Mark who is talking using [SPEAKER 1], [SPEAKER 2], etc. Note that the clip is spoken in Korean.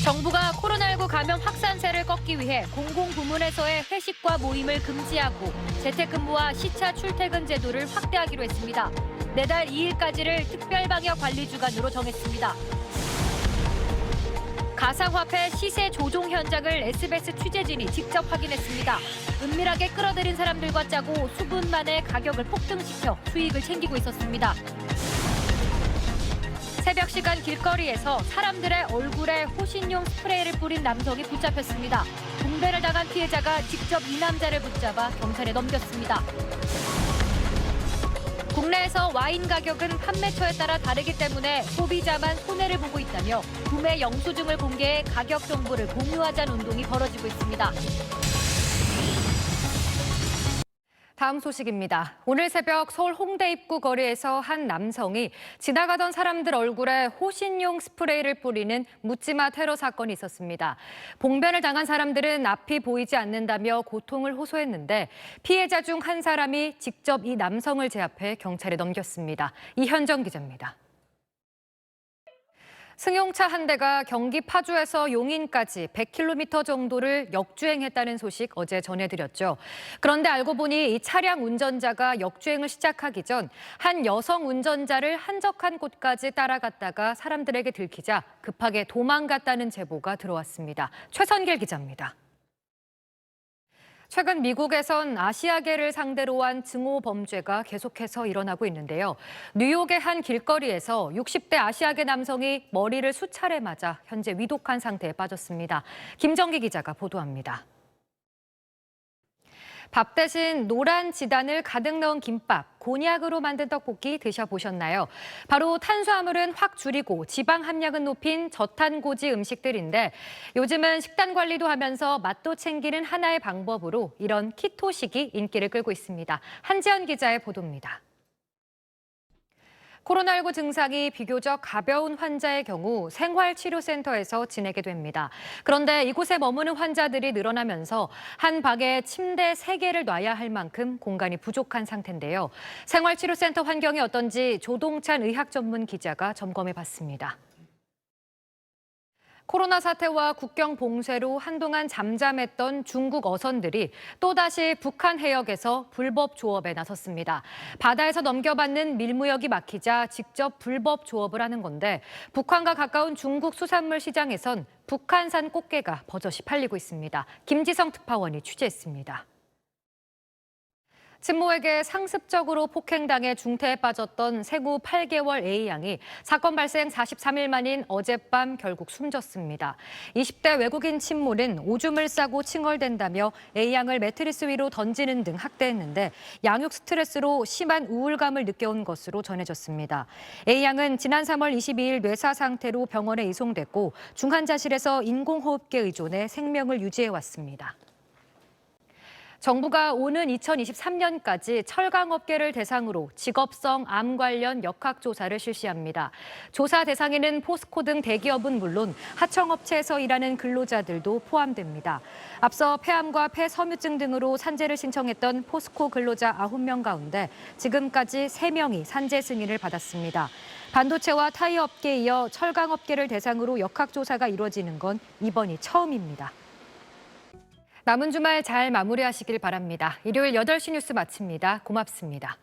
[SPEAKER 1] 정부가 코로나19 감염 확산세를 꺾기 위해 공공부문에서의 회식과 모임을 금지하고 재택근무와 시차 출퇴근 제도를 확대하기로 했습니다. 내달 2일까지를 특별방역관리주간으로 정했습니다. 가상화폐 시세 조종 현장을 SBS 취재진이 직접 확인했습니다. 은밀하게 끌어들인 사람들과 짜고 수분 만에 가격을 폭등시켜 수익을 챙기고 있었습니다. 새벽 시간 길거리에서 사람들의 얼굴에 호신용 스프레이를 뿌린 남성이 붙잡혔습니다. 공배를 당한 피해자가 직접 이 남자를 붙잡아 경찰에 넘겼습니다. 국내에서 와인 가격은 판매처에 따라 다르기 때문에 소비자만 손해를 보고 있다며 구매 영수증을 공개해 가격 정보를 공유하자는 운동이 벌어지고 있습니다. 다음 소식입니다. 오늘 새벽 서울 홍대 입구 거리에서 한 남성이 지나가던 사람들 얼굴에 호신용 스프레이를 뿌리는 묻지마 테러 사건이 있었습니다. 봉변을 당한 사람들은 앞이 보이지 않는다며 고통을 호소했는데 피해자 중 한 사람이 직접 이 남성을 제압해 경찰에 넘겼습니다. 이현정 기자입니다. 승용차 한 대가 경기 파주에서 용인까지 100km 정도를 역주행했다는 소식 어제 전해드렸죠. 그런데 알고 보니 이 차량 운전자가 역주행을 시작하기 전 한 여성 운전자를 한적한 곳까지 따라갔다가 사람들에게 들키자 급하게 도망갔다는 제보가 들어왔습니다. 최선길 기자입니다. 최근 미국에선 아시아계를 상대로 한 증오 범죄가 계속해서 일어나고 있는데요. 뉴욕의 한 길거리에서 60대 아시아계 남성이 머리를 수차례 맞아 현재 위독한 상태에 빠졌습니다. 김정기 기자가 보도합니다. 밥 대신 노란 지단을 가득 넣은 김밥, 곤약으로 만든 떡볶이 드셔보셨나요? 바로 탄수화물은 확 줄이고 지방 함량은 높인 저탄고지 음식들인데 요즘은 식단 관리도 하면서 맛도 챙기는 하나의 방법으로 이런 키토식이 인기를 끌고 있습니다. 한지연 기자의 보도입니다. 코로나19 증상이 비교적 가벼운 환자의 경우 생활치료센터에서 지내게 됩니다. 그런데 이곳에 머무는 환자들이 늘어나면서 한 방에 침대 3개를 놔야 할 만큼 공간이 부족한 상태인데요. 생활치료센터 환경이 어떤지 조동찬 의학 전문 기자가 점검해 봤습니다. 코로나 사태와 국경 봉쇄로 한동안 잠잠했던 중국 어선들이 또다시 북한 해역에서 불법 조업에 나섰습니다. 바다에서 넘겨받는 밀무역이 막히자 직접 불법 조업을 하는 건데 북한과 가까운 중국 수산물 시장에선 북한산 꽃게가 버젓이 팔리고 있습니다. 김지성 특파원이 취재했습니다. 친모에게 상습적으로 폭행당해 중태에 빠졌던 생후 8개월 A양이 사건 발생 43일 만인 어젯밤 결국 숨졌습니다. 20대 외국인 친모는 오줌을 싸고 칭얼댄다며 A양을 매트리스 위로 던지는 등 학대했는데 양육 스트레스로 심한 우울감을 느껴온 것으로 전해졌습니다. A양은 지난 3월 22일 뇌사 상태로 병원에 이송됐고 중환자실에서 인공호흡기 의존해 생명을 유지해왔습니다. 정부가 오는 2023년까지 철강업계를 대상으로 직업성 암 관련 역학조사를 실시합니다. 조사 대상에는 포스코 등 대기업은 물론 하청업체에서 일하는 근로자들도 포함됩니다. 앞서 폐암과 폐섬유증 등으로 산재를 신청했던 포스코 근로자 9명 가운데 지금까지 3명이 산재 승인을 받았습니다. 반도체와 타이어 업계에 이어 철강업계를 대상으로 역학조사가 이루어지는 건 이번이 처음입니다. 남은 주말 잘 마무리하시길 바랍니다. 일요일 8시 뉴스 마칩니다. 고맙습니다.